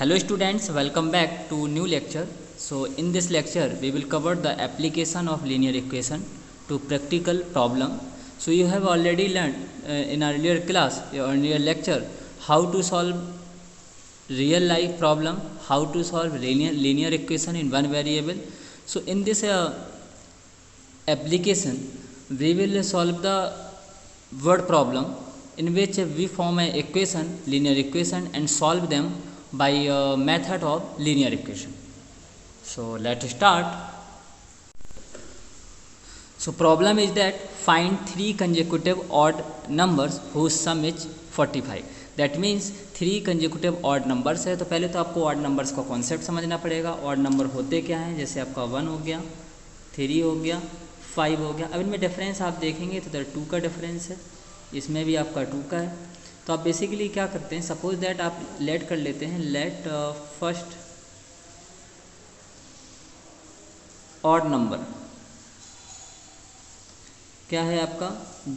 Hello students, welcome back to new lecture. So in this lecture we will cover the application of linear equation to practical problem. So you have already learned in earlier class, earlier lecture, how to solve real life problem, how to solve linear equation in one variable. So in this application we will solve the word problem in which we form an equation, linear equation, and solve them by method of linear equation. So let's start. So problem is that find three consecutive odd numbers whose sum is 45. That means three consecutive odd numbers है। तो पहले तो आपको odd numbers का concept समझना पड़ेगा। Odd number होते क्या हैं, जैसे आपका 1 हो गया, 3 हो गया, 5 हो गया। अब इनमें डिफरेंस आप देखेंगे तो 2 का डिफरेंस है, इसमें भी आपका 2 का है। तो आप बेसिकली क्या करते हैं, सपोज दैट आप लेट कर लेते हैं, लेट फर्स्ट ऑड नंबर क्या है आपका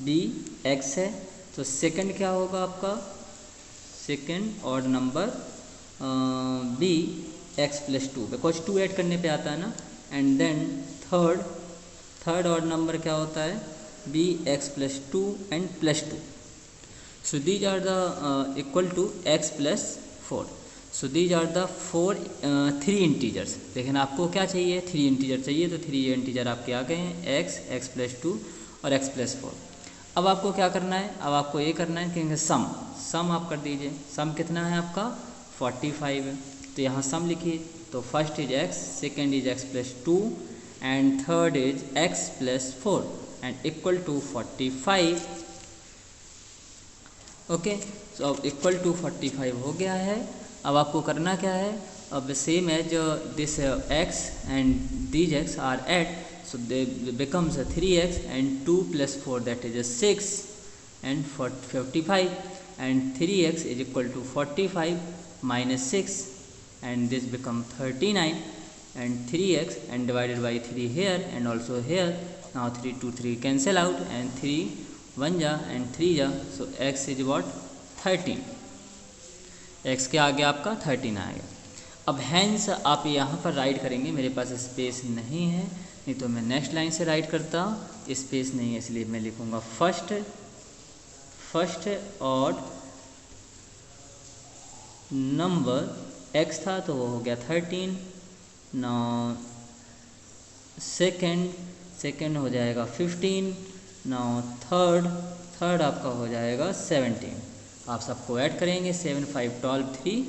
बी एक्स है। तो सेकंड क्या होगा आपका, second odd number b x plus 2, because 2 add करने पे आता है ना। And then third odd number क्या होता है, b x plus 2 and plus 2। So these are the equal to x plus 4। So these are the three integers. लेकिन आपको क्या चाहिए, 3 इंटीजर चाहिए। तो 3 इंटीजर आपके आ गए हैं, एक्स प्लस 2 और एक्स प्लस 4। अब आपको क्या करना है, अब आपको ये करना है कि सम आप कर दीजिए। सम कितना है आपका 45 है। तो यहाँ सम लिखिए। तो first is x, second is x plus 2 and third is x plus 4 and equal to 45। Okay, तो अब इक्वल टू 45 हो गया है। अब आपको करना क्या है, अब same as this x and these x are add, so they becomes a 3x and 2 plus 4 that is a 6 and 45 and 3x is equal to 45 minus 6 and this become 39 and 3x and divided by 3 here and also here. Now 3 to 3 cancel out and 3 1 ja and 3 ja, so x is what 13। x के आगे आपका 13 आएगा। अब hence आप यहाँ पर right करेंगे, मेरे पास स्पेस नहीं है, नहीं तो मैं नेक्स्ट लाइन से राइट करता, स्पेस नहीं है इसलिए मैं लिखूँगा फर्स्ट ऑड नंबर x था तो वो हो गया 13। नाउ सेकंड हो जाएगा 15। नाउ थर्ड आपका हो जाएगा 17। आप सबको ऐड करेंगे, 7 5 12 3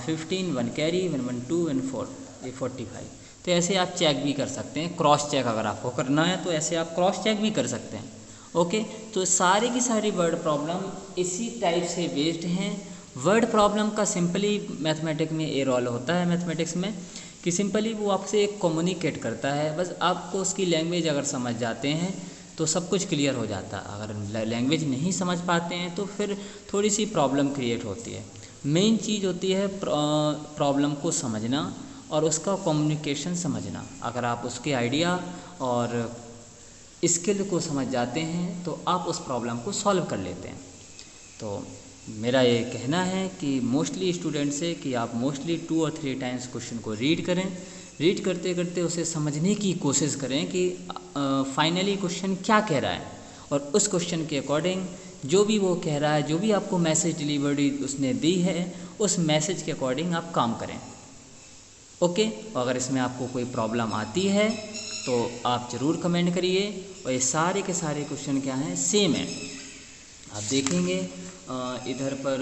15 1 कैरी 1 1 2 1 4 ये 45। तो ऐसे आप चेक भी कर सकते हैं, क्रॉस चेक अगर आपको करना है तो ऐसे आप क्रॉस चेक भी कर सकते हैं। ओके, तो सारी की सारी वर्ड प्रॉब्लम इसी टाइप से बेस्ड हैं। वर्ड प्रॉब्लम का सिंपली मैथमेटिक्स में ये रोल होता है, मैथमेटिक्स में कि सिंपली वो आपसे एक कम्युनिकेट करता है। बस आपको उसकी लैंग्वेज अगर समझ जाते हैं तो सब कुछ क्लियर हो जाता है। अगर लैंग्वेज नहीं समझ पाते हैं तो फिर थोड़ी सी प्रॉब्लम क्रिएट होती है। मेन चीज़ होती है प्रॉब्लम को समझना और उसका कम्युनिकेशन समझना। अगर आप उसके आइडिया और स्किल को समझ जाते हैं तो आप उस प्रॉब्लम को सॉल्व कर लेते हैं। तो मेरा ये कहना है कि मोस्टली स्टूडेंट से कि आप मोस्टली 2 और 3 टाइम्स क्वेश्चन को रीड करें। रीड करते करते उसे समझने की कोशिश करें कि फाइनली क्वेश्चन क्या कह रहा है, और उस क्वेश्चन के अकॉर्डिंग जो भी वो कह रहा है, जो भी आपको मैसेज डिलीवरी उसने दी है, उस मैसेज के अकॉर्डिंग आप काम करें। ओके, अगर इसमें आपको कोई प्रॉब्लम आती है तो आप ज़रूर कमेंट करिए। और ये सारे के सारे क्वेश्चन क्या हैं, सेम है। आप देखेंगे इधर पर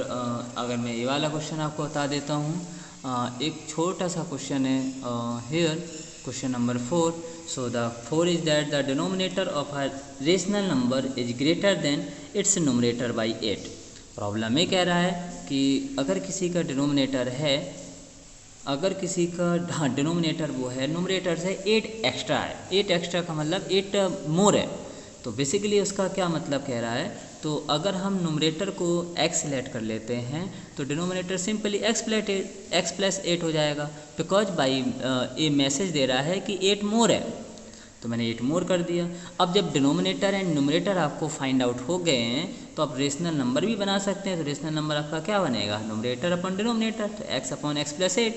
अगर मैं ये वाला क्वेश्चन आपको बता देता हूँ, एक छोटा सा क्वेश्चन है here, question number 4। So the 4 is that the denominator of a rational number is greater than it's numerator by 8। Problem ये कह रहा है कि अगर किसी का डिनोमिनेटर है, अगर किसी का डिनोमिनेटर वो है, न्यूमरेटर से 8 एक्स्ट्रा है, 8 एक्स्ट्रा का मतलब 8 मोर है। तो बेसिकली उसका क्या मतलब कह रहा है, तो अगर हम न्यूमरेटर को x सेलेक्ट कर लेते हैं तो डिनोमिनेटर सिंपली x प्लस 8 हो जाएगा, बिकॉज बाई ये मैसेज दे रहा है कि 8 मोर है। तो मैंने 8 मोर कर दिया। अब जब डिनोमिनेटर एंड न्यूमरेटर आपको फाइंड आउट हो गए हैं तो आप रेशनल नंबर भी बना सकते हैं। तो रेशनल नंबर आपका क्या बनेगा, न्यूमरेटर अपॉन डिनोमिनेटर, तो x upon x plus 8।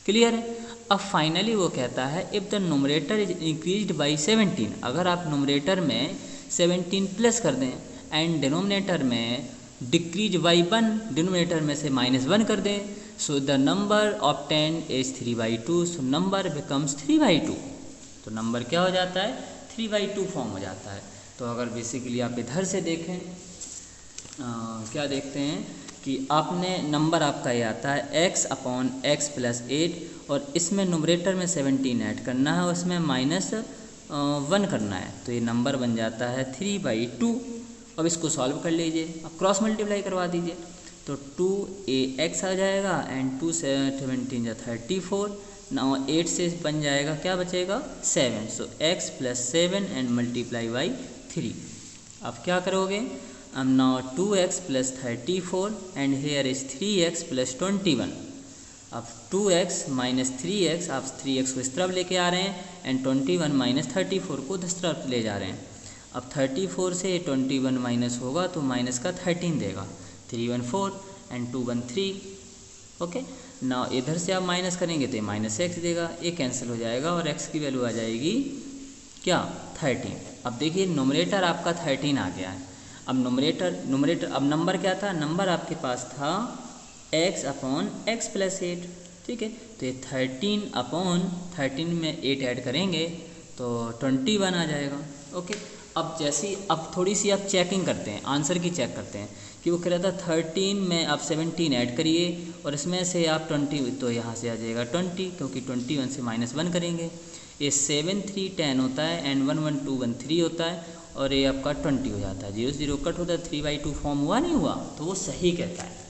Clear है। अब फाइनली वो कहता है if the numerator is increased by 17, अगर आप न्यूमरेटर में 17 प्लस कर दें एंड डिनोमिनेटर में डिक्रीज बाई 1, डिनोमिनेटर में से -1 कर दें, so the number obtained is 3/2, so number becomes 3/2। तो नंबर क्या हो जाता है, 3/2 फॉर्म हो जाता है। तो अगर बेसिकली आप इधर से देखें क्या देखते हैं कि आपने नंबर आपका ये आता है x अपॉन x प्लस 8 और इसमें न्यूमरेटर में 17 ऐड करना है और इसमें -1 करना है, तो ये नंबर बन जाता है 3/2। अब इसको सॉल्व कर लीजिए, अब क्रॉस मल्टीप्लाई करवा दीजिए, तो 2ax आ जाएगा एंड 2 17 या 34, नाउ 8 से बन जाएगा क्या बचेगा 7, सो x plus 7 and multiply by 3। अब क्या करोगे, अब now 2x plus 34 and here is 3x plus 21। अब 2x माइनस 3x, आप 3x को इस तरफ लेके आ रहे हैं एंड 21 माइनस 34 को इस तरफ ले जा रहे हैं। अब 34 से 21 माइनस होगा तो माइनस का 13 देगा, 3 1 4 एंड 2 1 3। ओके, नाउ इधर से आप माइनस करेंगे तो माइनस एक्स देगा, ये कैंसिल हो जाएगा और x की वैल्यू आ जाएगी क्या 13। अब देखिए नोमरेटर आपका 13 आ गया है। अब नोमरेटर अब नंबर क्या था, नंबर आपके पास था x अपॉन x प्लस 8, ठीक है। तो ये 13 अपॉन 13 में 8 ऐड करेंगे तो 21 आ जाएगा। ओके, अब जैसी अब थोड़ी सी आप चेकिंग करते हैं, आंसर की चेक करते हैं कि वो कह रहा था 13 में आप 17 ऐड करिए और इसमें से आप 20, तो यहाँ से आ जाएगा 20, क्योंकि 21 से -1 करेंगे। ये 7 3 10 होता है एंड 1 1 2 1 3 होता है और ये आपका 20 हो जाता है, 0 0 कट होता है, 3/2 फॉर्म हुआ नहीं हुआ, तो वो सही कहता है।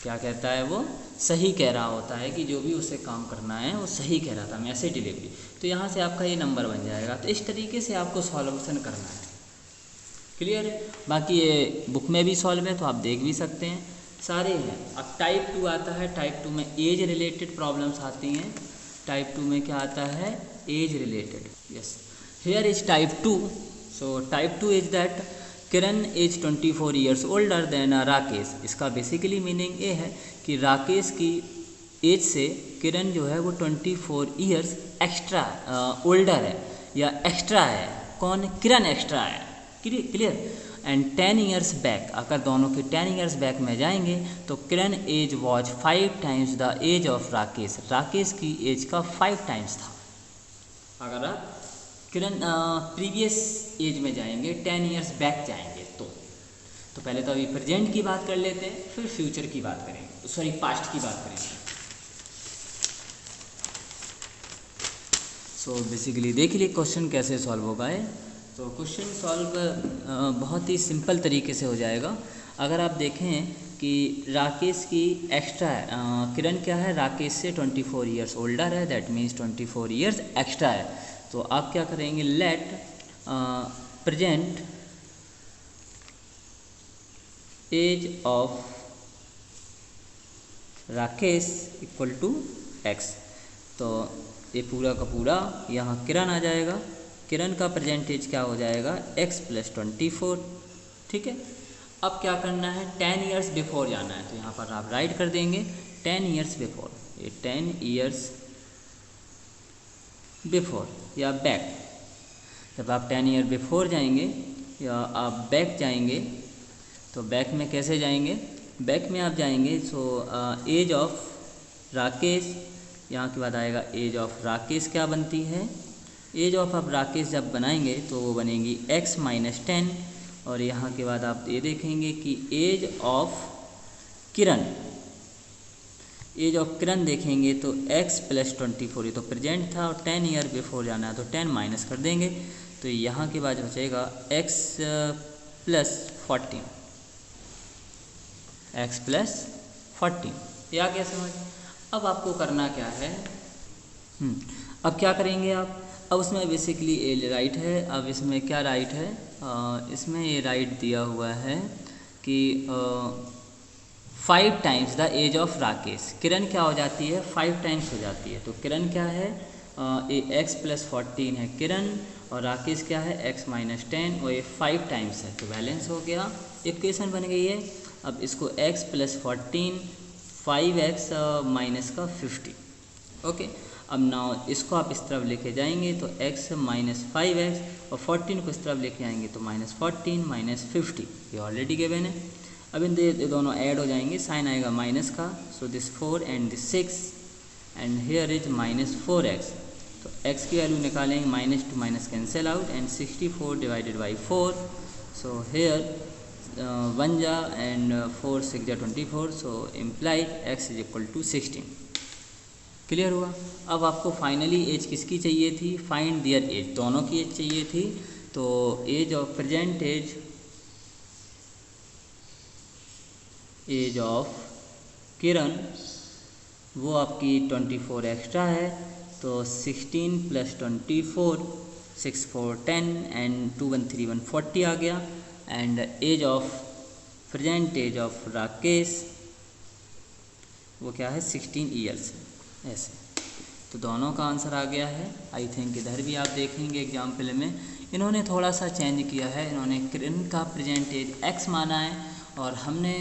क्या कहता है, वो सही कह रहा होता है कि जो भी उसे काम करना है वो सही कह रहा था, मैसेज डिलीवरी। तो यहाँ से आपका ये नंबर बन जाएगा। तो इस तरीके से आपको सॉल्यूशन करना है। क्लियर है। बाकी ये बुक में भी सॉल्व है तो आप देख भी सकते हैं, सारे हैं। अब टाइप 2 आता है, टाइप 2 में एज रिलेटेड प्रॉब्लम्स आती हैं। टाइप 2 में क्या आता है, age related. Yes, here is type 2। So type 2 is that Kiran is 24 years older than Rakesh. इसका बेसिकली मीनिंग ये है कि राकेश की एज से किरण जो है वो 24 ईयर्स एक्स्ट्रा ओल्डर है या एक्स्ट्रा है। कौन, किरण एक्स्ट्रा है। क्लियर। एंड 10 ईयर्स बैक, अगर दोनों के 10 ईयर्स बैक में जाएंगे तो Kiran age was 5 times the age of Rakesh. Rakesh की एज का 5 टाइम्स था। अगर आप किरण प्रीवियस एज में जाएंगे, 10 ईयर्स बैक जाएंगे तो पहले तो अभी प्रेजेंट की बात कर लेते हैं, फिर फ्यूचर की बात करेंगे, सॉरी पास्ट की बात करेंगे। सो बेसिकली देख लिए क्वेश्चन कैसे सॉल्व होगा है। तो क्वेश्चन सॉल्व बहुत ही सिंपल तरीके से हो जाएगा। अगर आप देखें कि राकेश की एक्स्ट्रा है, किरण क्या है, राकेश से 24 ईयर्स ओल्डर है, दैट मीन्स 24 ईयर्स एक्स्ट्रा है। तो आप क्या करेंगे, let present age of Rakesh equal to x। तो ये पूरा का पूरा यहाँ किरण आ जाएगा, किरण का प्रेजेंटेज क्या हो जाएगा x प्लस 24, ठीक है। अब क्या करना है, 10 ईयर्स बिफोर जाना है, तो यहाँ पर आप राइट कर देंगे 10 ईयर्स बिफोर। ये 10 ईयर्स बिफोर या बैक, जब आप 10 ईयर बिफोर जाएंगे या आप बैक जाएंगे तो बैक में कैसे जाएंगे, बैक में आप जाएंगे सो एज ऑफ राकेश, यहाँ के बाद आएगा एज ऑफ राकेश क्या बनती है, एज ऑफ आप राकेश जब बनाएंगे तो वो बनेगी x माइनस 10 और यहाँ के बाद आप ये देखेंगे कि age of Kiran, age of Kiran देखेंगे तो x प्लस 24, ये तो प्रेजेंट था और 10 ईयर बिफोर जाना है तो 10 माइनस कर देंगे तो यहाँ के बाद बचेगा x प्लस 14, x प्लस 14। या क्या समझ। अब आपको करना क्या है, अब क्या करेंगे आप, अब उसमें बेसिकली ए राइट है, अब इसमें क्या राइट है, इसमें ये राइट दिया हुआ है कि 5 times the age of Rakesh, Kiran क्या हो जाती है 5 टाइम्स हो जाती है। तो किरण क्या है x प्लस 14 है किरण और राकेश क्या है x माइनस 10 और ये 5 टाइम्स है तो बैलेंस हो गया इक्वेशन बन गई है। अब इसको x प्लस 14 5x माइनस का 50। ओके, अब नाउ इसको आप इस तरफ लेके जाएंगे तो x माइनस 5x और 14 को इस तरफ लेके आएंगे तो माइनस 14 माइनस 50, ये ऑलरेडी गिवन है। अब इन दोनों ऐड हो जाएंगे, साइन आएगा माइनस का, so this 4 and this 6 and here is minus 4x। तो x की वैल्यू निकालेंगे, minus to minus cancel out and 64 divided by 4, so here 1 जा एंड 4 6 जा 24, so implied x is equal to 16। Clear हुआ। अब आपको फाइनली एज किसकी चाहिए थी, फाइंड दियर एज, दोनों की एज चाहिए थी। तो age of present age of Kiran वो आपकी 24 एक्स्ट्रा है, तो 16 प्लस 24 6 4 10 एंड 2 1 3 1 40 आ गया। And age of present age of Rakesh वो क्या है 16 ईयर्स, ऐसे। तो दोनों का आंसर आ गया है। आई थिंक इधर भी आप देखेंगे एग्जाम्पल में इन्होंने थोड़ा सा चेंज किया है, इन्होंने किरण का प्रेजेंट एज x माना है और हमने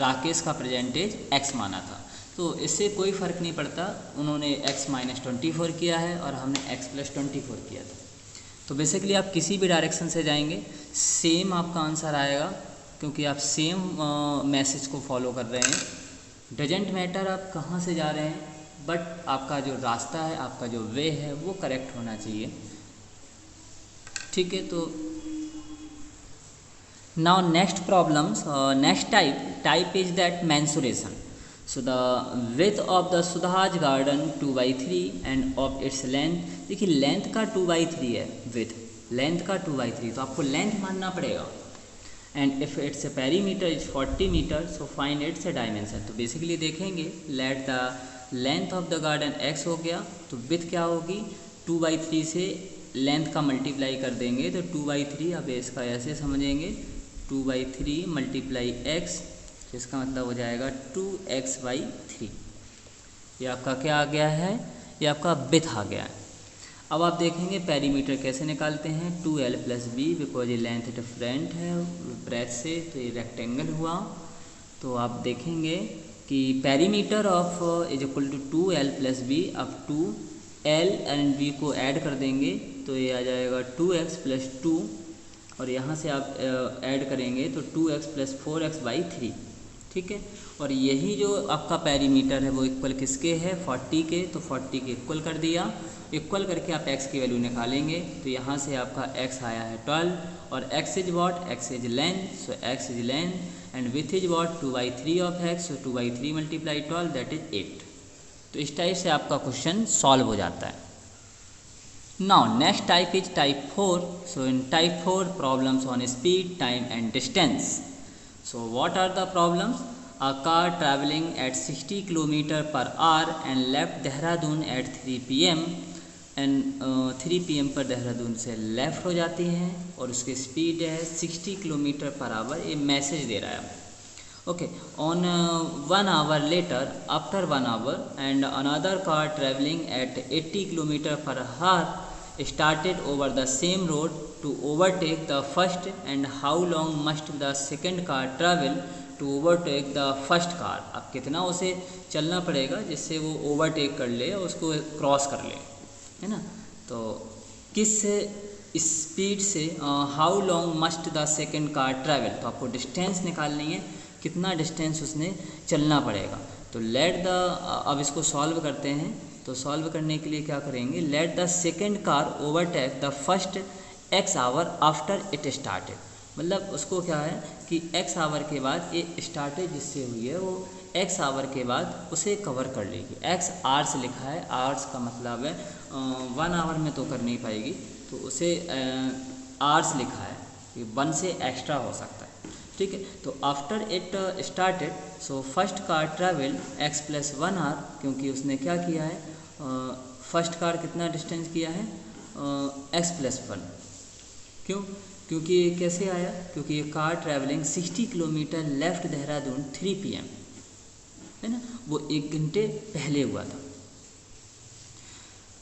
राकेश का प्रेजेंट एज x माना था। तो इससे कोई फ़र्क नहीं पड़ता, उन्होंने x माइनस 24 किया है और हमने x प्लस 24 किया था। तो बेसिकली आप किसी भी डायरेक्शन से जाएंगे सेम आपका आंसर आएगा, क्योंकि आप सेम मैसेज को फॉलो कर रहे हैं। डजेंट मैटर आप कहाँ से जा रहे हैं, बट आपका जो रास्ता है, आपका जो वे है वो करेक्ट होना चाहिए। ठीक है, तो now next problems, next type is that mensuration. So the width of the Sudhaj garden 2/3 and of its length, देखिए लेंथ का 2/3 है, विथ लेंथ का 2/3, तो आपको लेंथ मानना पड़ेगा। And if its a perimeter is 40 metre, so find its a dimension. तो basically देखेंगे let the length of the garden x हो गया, तो विथ क्या होगी 2/3 से लेंथ का मल्टीप्लाई कर देंगे तो 2/3, अब इसका ऐसे समझेंगे 2/3 मल्टीप्लाई x, जिसका मतलब हो जाएगा 2x/3। ये आपका क्या आ गया है, ये आपका विथ आ गया है। अब आप देखेंगे पेरीमीटर कैसे निकालते हैं, 2l प्लस बी, बिकॉज ये लेंथ डिफरेंट है ब्रेथ से, तो ये रेक्टेंगल हुआ। तो आप देखेंगे कि perimeter of is equal to 2l plus b, अब 2l एंड b को ऐड कर देंगे तो ये आ जाएगा 2x प्लस 2, और यहाँ से आप ऐड करेंगे तो 2x प्लस 4x/3। ठीक है, और यही जो आपका पेरीमीटर है वो इक्वल किसके है 40 के, तो 40 के इक्वल कर दिया। इक्वल करके आप x की वैल्यू निकालेंगे तो यहाँ से आपका x आया है 12 और x is what, x is length, so x is length and with is what 2/3 of x, so 2/3 multiply 12 that is 8। तो इस टाइप से आपका क्वेश्चन सॉल्व हो जाता है। Now next type is type 4. So in type 4 problems on speed, time and distance. So what are the problems? A car traveling at 60 km per hour and left Dehradun at 3 p.m. and 3 p.m. पर देहरादून से left हो जाती हैं और उसकी speed है 60 km per hour। ये message दे रहा है। Okay, on 1 hour later, after 1 hour and another car traveling at 80 km per hour started over the same road to overtake the first, and how long must the second car travel to overtake the first car? अब कितना उसे चलना पड़ेगा जिससे वो overtake कर ले और उसको क्रॉस कर ले, है ना। तो किस स्पीड से how long must the second car travel, तो आपको डिस्टेंस निकालनी है, कितना डिस्टेंस उसने चलना पड़ेगा। तो लेट द, अब इसको सॉल्व करते हैं। तो सॉल्व करने के लिए क्या करेंगे, let the second car overtake the first x hour after it started, मतलब उसको क्या है कि x आवर के बाद ये स्टार्टेड जिससे हुई है वो x आवर के बाद उसे कवर कर लेगी। x आवर्स लिखा है, आवर्स का मतलब है 1 आवर में तो कर नहीं पाएगी, तो उसे आवर्स लिखा है कि 1 से एक्स्ट्रा हो सकता है। ठीक है, तो after it started, so first car travel x plus 1 hour, क्योंकि उसने क्या किया है, फर्स्ट कार कितना डिस्टेंस किया है x प्लस 1। क्यों, क्योंकि ये कैसे आया, क्योंकि ये car travelling 60 kilometre left Dehradun 3 PM, है ना, वो 1 घंटे पहले हुआ था।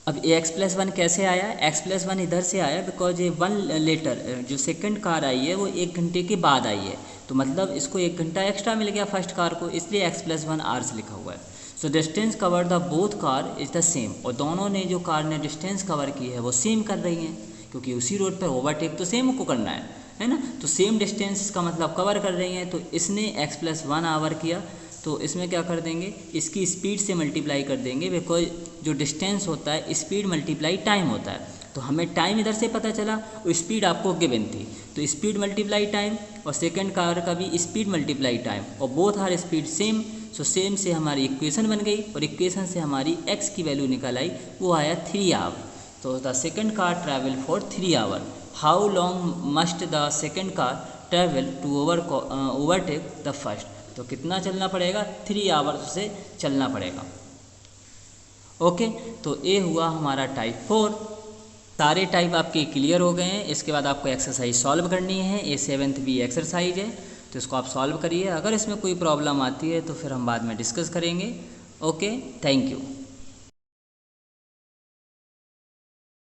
अब ए एक्स प्लस वन कैसे आया, एक्स प्लस वन इधर से आया बिकॉज ये वन लेटर जो सेकंड कार आई है वो 1 घंटे के बाद आई है, तो मतलब इसको 1 घंटा एक्स्ट्रा मिल गया फर्स्ट कार को, इसलिए एक्स प्लस वन आवर्स लिखा हुआ है। So distance cover the both car is the same, और दोनों ने जो कार ने डिस्टेंस कवर की है वो सेम कर रही हैं, क्योंकि उसी रोड पर ओवरटेक तो सेम को करना है ना, तो सेम डिस्टेंस का मतलब कवर कर रही हैं। तो इसने एक्स प्लस वन आवर किया, तो इसमें क्या कर देंगे, इसकी स्पीड से मल्टीप्लाई कर देंगे, बिकॉज जो डिस्टेंस होता है स्पीड मल्टीप्लाई टाइम होता है, तो हमें टाइम इधर से पता चला और स्पीड आपको गिवन थी, तो स्पीड मल्टीप्लाई टाइम, और सेकंड कार का भी स्पीड मल्टीप्लाई टाइम, और both are speed same. So same से हमारी इक्वेशन बन गई, और इक्वेशन से हमारी x की वैल्यू निकल आई, वो आया 3 आवर। तो the second car travel for 3 hour. How long must the second car travel to overtake the first, तो कितना चलना पड़ेगा, 3 आवर्स से चलना पड़ेगा। ओके, तो ये हुआ हमारा टाइप 4। सारे टाइप आपके क्लियर हो गए हैं। इसके बाद आपको एक्सरसाइज सॉल्व करनी है, ये 7th भी एक्सरसाइज है, तो इसको आप सॉल्व करिए। अगर इसमें कोई प्रॉब्लम आती है तो फिर हम बाद में डिस्कस करेंगे। Okay, thank you.